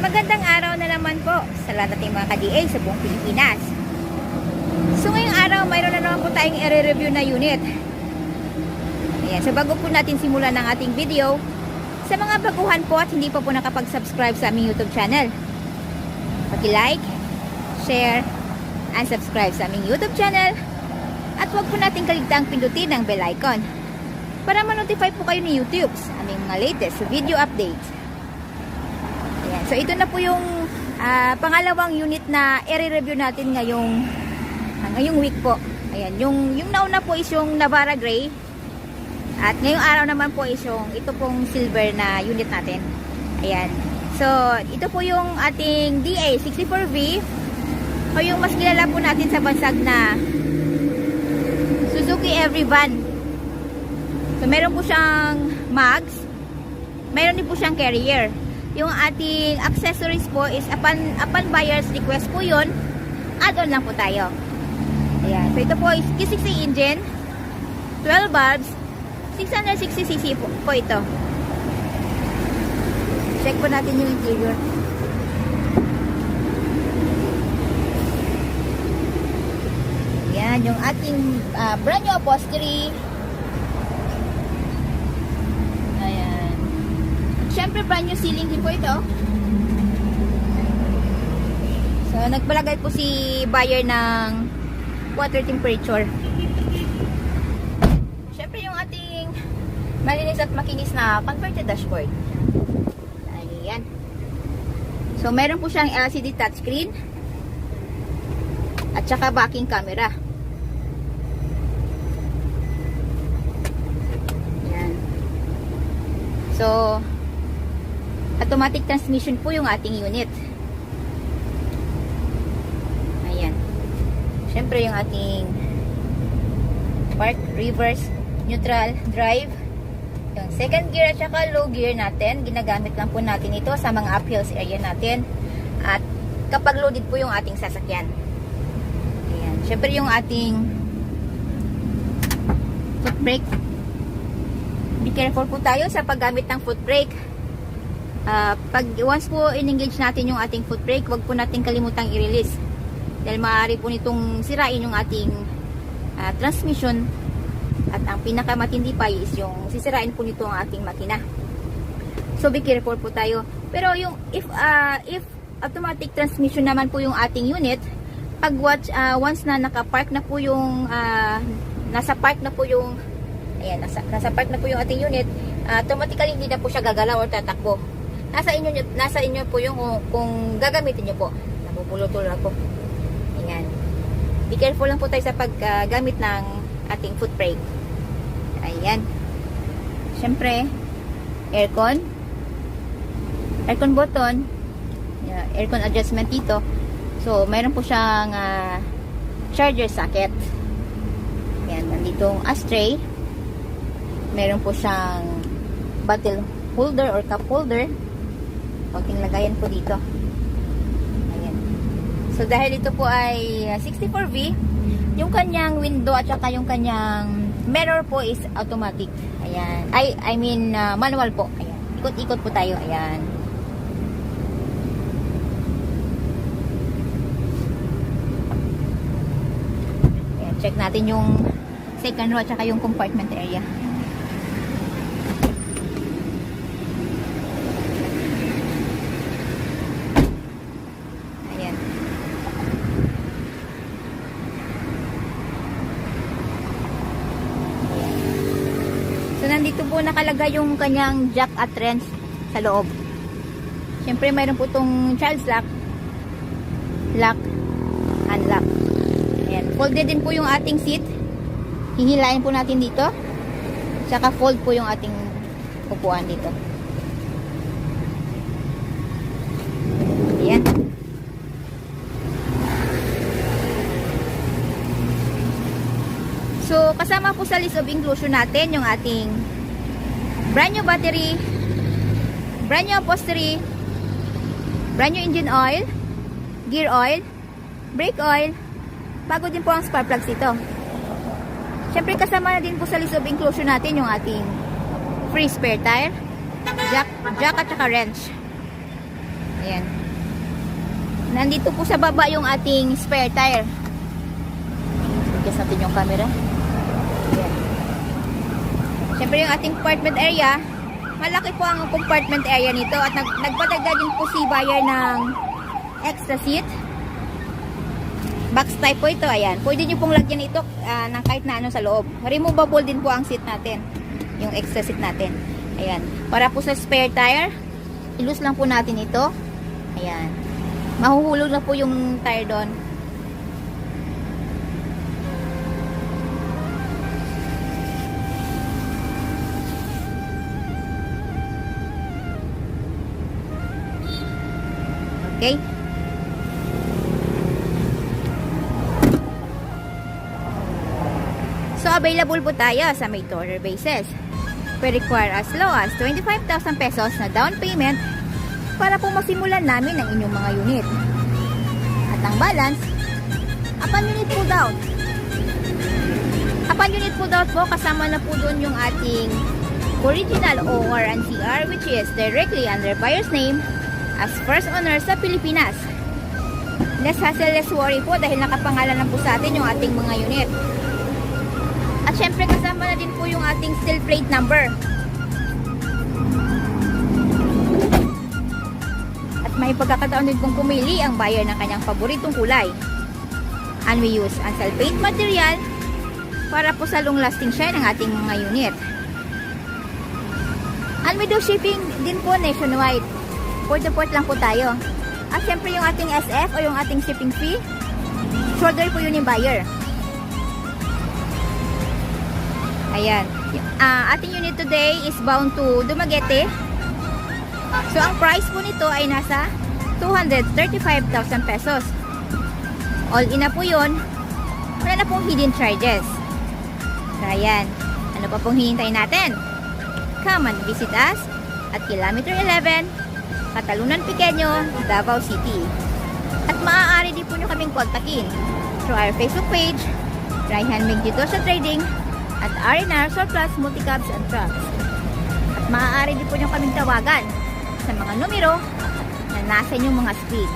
Magandang araw na naman po sa lahat nating mga ka-DA sa buong Pilipinas. So ngayong araw, mayroon na naman po tayong i-review na unit. Ayan, so bago po natin simulan ang ating video, sa mga baguhan po at hindi pa po nakapag-subscribe sa aming YouTube channel, paki-like, share, and subscribe sa aming YouTube channel. At huwag po natin kaligtaang pindutin ang bell icon para ma-notify po kayo ni YouTube sa aming mga latest video updates. Ayan. So ito na po yung pangalawang unit na i-review natin ngayong week po. Ayan, yung nauna po is yung Navara Gray. At ngayong araw naman po is yung ito pong silver na unit natin. Ayan. So ito po yung ating DA64V o yung mas kilala po natin sa bansag na Suzuki Everyvan. So meron po siyang mags, meron din po siyang carrier. Yung ating accessories po is upon buyer's request po yun, add-on lang po tayo. Ayan. So ito po is Q60 engine, 12 valves, 660cc po ito. Check po natin yung interior. Ayan, yung ating brand new upholstery. Siyempre, brand new ceiling din po ito. So, nagpalagay po si buyer ng water temperature. Siyempre, yung ating malinis at makinis na converted dashboard. Ayan. So, meron po siyang LCD touchscreen at saka backing camera. Ayan. So, automatic transmission po yung ating unit. Ayan. Siyempre yung ating park, reverse, neutral, drive. Yung second gear at saka low gear natin, ginagamit lang po natin ito sa mga uphills area natin. At kapag loaded po yung ating sasakyan. Ayan. Siyempre yung ating foot brake. Be careful po tayo sa paggamit ng foot brake. Pag once po in-engage natin yung ating foot brake, huwag po natin kalimutang i-release dahil maaari po nitong sirain yung ating transmission, at ang pinakamatindi pa is yung sisirain po nito ang ating makina. So be careful po tayo. Pero yung if automatic transmission naman po yung ating unit, pag once na naka-park na po yung nasa park na po yung ayan, nasa park na po yung ating unit, automatically hindi na po siya gagalaw o tatakbo. Nasa inyo po yung kung gagamitin nyo po. Napupulutol ako. Ayan. Be careful lang po tayo sa paggamit ng ating foot brake. Ayan. Siyempre, aircon button, aircon adjustment dito. So, mayroon po siyang charger socket. Ayan. Nanditong ashtray. Mayroon po siyang bottle holder or cup holder. Konting lagayan po dito. Ayan. So, dahil ito po ay 64V, yung kanyang window at saka yung kanyang mirror po is automatic. Ayan. I mean, manual po. Ayan. Ikot-ikot po tayo. Ayan. Ayan. Check natin yung second row at saka yung compartment area. Nandito po nakalagay yung kanyang jack at wrench sa loob. Siyempre mayroon po itong child's lock, unlock. Ayan. Folded din po yung ating seat. Hihilain po natin dito. Tsaka fold po yung ating upuan dito. Ayan. So, kasama po sa list of inclusion natin yung ating brand new battery, brand new upholstery, brand new engine oil, gear oil, brake oil, bago din po ang spark plugs dito. Siyempre kasama na din po sa list of inclusion natin yung ating free spare tire, jack at saka wrench. Ayan. Nandito po sa baba yung ating spare tire. Adjust natin yung camera. Ayan. Siyempre yung ating compartment area, malaki po ang compartment area nito at nagpadagdag din po si buyer ng extra seat. Box type po ito, ayan. Pwede nyo pong lagyan ito ng kahit na ano sa loob. Removable din po ang seat natin. Yung extra seat natin. Ayan. Para po sa spare tire, ilus lang po natin ito. Ayan. Mahuhulog na po yung tire doon. Okay? So, available po tayo sa may order basis. We require as low as 25,000 pesos na down payment para po masimulan namin ang inyong mga unit. At ang balance, upon unit pulled out. Upon unit pulled out po, kasama na po doon yung ating original OR and CR, which is directly under buyer's name as first owner sa Pilipinas. Less hassle, less worry po dahil nakapangalan na po sa atin yung ating mga unit. At syempre kasama na din po yung ating steel plate number. At may pagkakataon din pong pumili ang buyer ng kanyang paboritong kulay. And we use unsalvaged material para po sa long lasting siya ng ating mga unit. And we do shipping din po nationwide. Port to port lang po tayo. At syempre yung ating SF o yung ating shipping fee, shoulder po yun yung buyer. Ayan. Ating unit today is bound to Dumaguete. So, ang price po nito ay nasa 235,000 pesos. All in na po yun. Wala na pong hidden charges. So, ayan. Ano pa pong hinihintay natin? Come and visit us at Kilometer 11, Catalunan Pequeño, Davao City. At maaari din po nyo kaming kontakin through our Facebook page, Raihan Megdito sa Trading, at R&R Surplus Multicabs and Trucks. At maaari din po nyo kaming tawagan sa mga numero na nasa inyong mga screen.